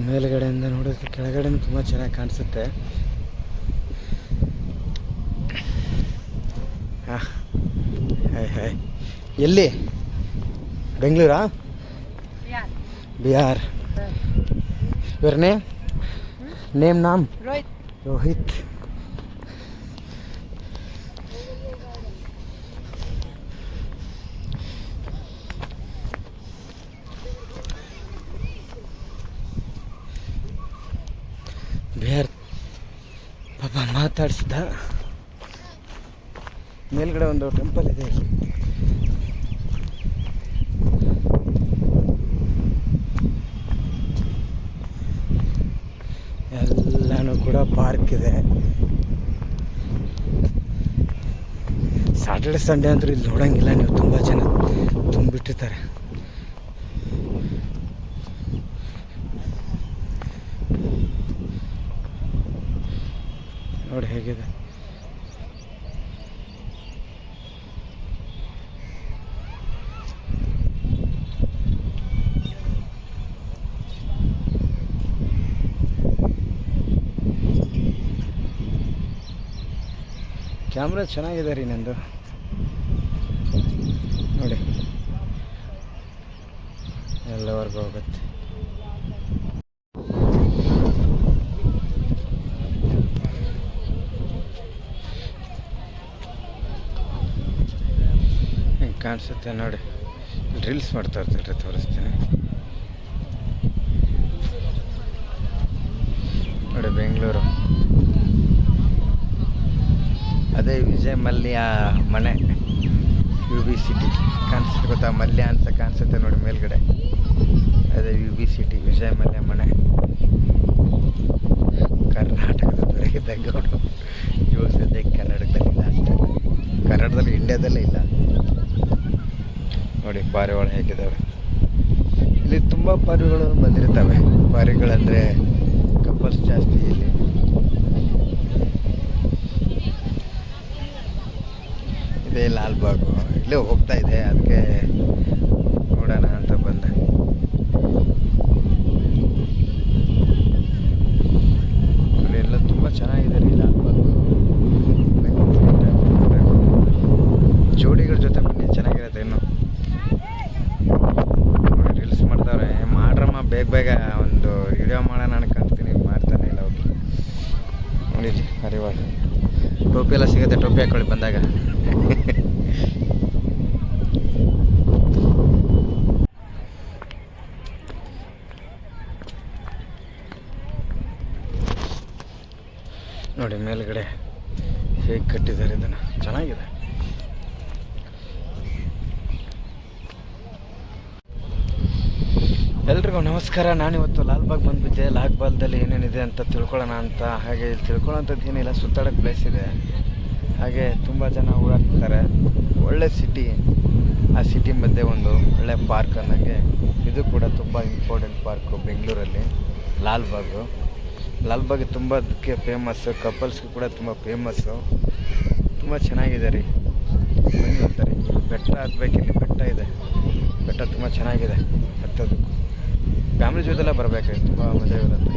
ಮೇಲುಗಡೆಯಿಂದ ನೋಡೋದಕ್ಕೆ ಕೆಳಗಡೆನೂ ತುಂಬ ಚೆನ್ನಾಗಿ ಕಾಣಿಸುತ್ತೆ. ಹಾಂ, ಹಾಯ್ ಹಾಯ್. ಎಲ್ಲಿ? ಬೆಂಗಳೂರಾ? ಬಿಹಾರ್. Your name? ನಾಮ್? ರೋಹಿತ್. ಬಿಹಾರ್ ಪಾಪ ಮಾತಾಡಿಸ್ದ. ಮೇಲ್ಗಡೆ ಒಂದು ಟೆಂಪಲ್ ಇದೆ ಇಲ್ಲಿ. ಎಲ್ಲನೂ ಕೂಡ ಪಾರ್ಕ್ ಇದೆ. ಸ್ಯಾಟರ್ಡೆ ಸಂಡೇ ಅಂದರೂ ಇಲ್ಲಿ ನೋಡೋಂಗಿಲ್ಲ ನೀವು, ತುಂಬ ಜನ ತುಂಬಿಟ್ಟಿರ್ತಾರೆ. ನೋಡಿ ಹೇಗಿದೆ. ಕ್ಯಾಮ್ರಾ ಚೆನ್ನಾಗಿದೆ ರೀ ನಂದು. ನೋಡಿ ಎಲ್ಲವರೆಗೂ ಹೋಗುತ್ತೆ. ಹಿಂಗೆ ಕಾಣಿಸುತ್ತೆ ನೋಡಿ. ರೀಲ್ಸ್ ಮಾಡ್ತಾ ಇರ್ತೀರಿ, ತೋರಿಸ್ತೀನಿ ನೋಡಿ. ಬೆಂಗಳೂರು, ಅದೇ ವಿಜಯ್ ಮಲ್ಯ ಮನೆ, UB ಸಿಟಿ ಕಾಣಿಸುತ್ತೆ ಗೊತ್ತಾ? ಮಲ್ಯ ಅಂತ ಕಾಣಿಸುತ್ತೆ ನೋಡಿ ಮೇಲ್ಗಡೆ, ಅದೇ UB ಸಿಟಿ, ವಿಜಯ್ ಮಲ್ಯ ಮನೆ. ಕರ್ನಾಟಕದ ದೊರೆಗಿದ್ದಂಗೆ ಇವಾಗ ಸದ್ಯಕ್ಕೆ ಕರ್ನಾಟಕದಲ್ಲಿ ಇಲ್ಲ ಅಷ್ಟೇ. ಕನ್ನಡದಲ್ಲಿ, ಇಂಡಿಯಾದಲ್ಲೇ ಇಲ್ಲ ನೋಡಿ. ಪಾರಿವಾಳ ಹೇಗಿದ್ದಾವೆ ಇಲ್ಲಿ. ತುಂಬ ಪಾರಿಗಳು ಬಂದಿರ್ತವೆ. ಪಾರಿಗಳಂದರೆ ಕಪಲ್ಸ್ ಜಾಸ್ತಿ ಇಲ್ಲಿ. ಇದೇ ಲಾಲ್ಬಾಗು, ಇಲ್ಲೇ ಹೋಗ್ತಾ ಇದೆ, ಅದಕ್ಕೆ ನೋಡೋಣ ಅಂತ ಬಂದೆ. ಎಲ್ಲ ತುಂಬ ಚೆನ್ನಾಗಿದೆ ರೀ ಲಾಲ್ಬಾಗು. ಜೋಡಿಗಳ ಜೊತೆ ಬನ್ನಿ, ಚೆನ್ನಾಗಿರುತ್ತೆ. ಇನ್ನು ರೀಲ್ಸ್ ಮಾಡ್ತಾವ್ರೆ, ಮಾಡ್ರಮ್ಮ ಬೇಗ ಬೇಗ ಒಂದು ವಿಡಿಯೋ ಮಾಡೋಣ ಅನ್ಕೊಂತೀನಿ, ಮಾಡ್ತಾನೆ ಇಲ್ಲ ಅವ್ರು. ನೋಡಿರಿ ಪಾರಿವಾಳ. ಟೋಪಿ ಎಲ್ಲ ಸಿಗುತ್ತೆ, ಟೋಪಿ ಹಾಕೊಳ್ಳಿ ಬಂದಾಗ. ನೋಡಿ ಮೇಲ್ಗಡೆ ಹೇಗೆ ಕಟ್ಟಿದ್ದಾರೆ ಇದನ್ನು, ಚೆನ್ನಾಗಿದೆ. ಎಲ್ರಿಗೂ ನಮಸ್ಕಾರ. ನಾನಿವತ್ತು ಲಾಲ್ಬಾಗ್ ಬಂದುಬಿದ್ದೆ. ಲಾಲ್ಬಾಗ್ದಲ್ಲಿ ಏನೇನಿದೆ ಅಂತ ತಿಳ್ಕೊಳ್ಳೋಣ ಅಂತ. ಹಾಗೆ ಇಲ್ಲಿ ತಿಳ್ಕೊಳ್ಳೋಂಥದ್ದು ಏನಿಲ್ಲ, ಸುತ್ತಾಡೋಕ್ಕೆ ಪ್ಲೇಸ್ ಇದೆ. ಹಾಗೆ ತುಂಬ ಜನ ಓಡಾಡ್ತಾರೆ. ಒಳ್ಳೆ ಸಿಟಿ. ಆ ಸಿಟಿ ಮಧ್ಯೆ ಒಂದು ಒಳ್ಳೆ ಪಾರ್ಕ್ ಅನ್ನೋಂಗೆ ಇದು ಕೂಡ ತುಂಬ ಇಂಪಾರ್ಟೆಂಟ್ ಪಾರ್ಕು ಬೆಂಗಳೂರಲ್ಲಿ. ಲಾಲ್ಬಾಗು ತುಂಬ ಅದಕ್ಕೆ ಫೇಮಸ್ಸು. ಕಪಲ್ಸ್ಗೂ ಕೂಡ ತುಂಬ ಫೇಮಸ್ಸು. ತುಂಬ ಚೆನ್ನಾಗಿದೆ ರೀ. ಬನ್ನಿ ಹೋಗ್ತಾರೆ. ಬೆಟ್ಟ ಹತ್ಬೇಕು, ಇಲ್ಲಿ ಬೆಟ್ಟ ಇದೆ. ಬೆಟ್ಟ ತುಂಬ ಚೆನ್ನಾಗಿದೆ ಹತ್ತೋದು. ಫ್ಯಾಮಿಲಿ ಜೊತೆಲ್ಲ ಬರಬೇಕು, ತುಂಬ ಮಜಾ ಇರುತ್ತೆ.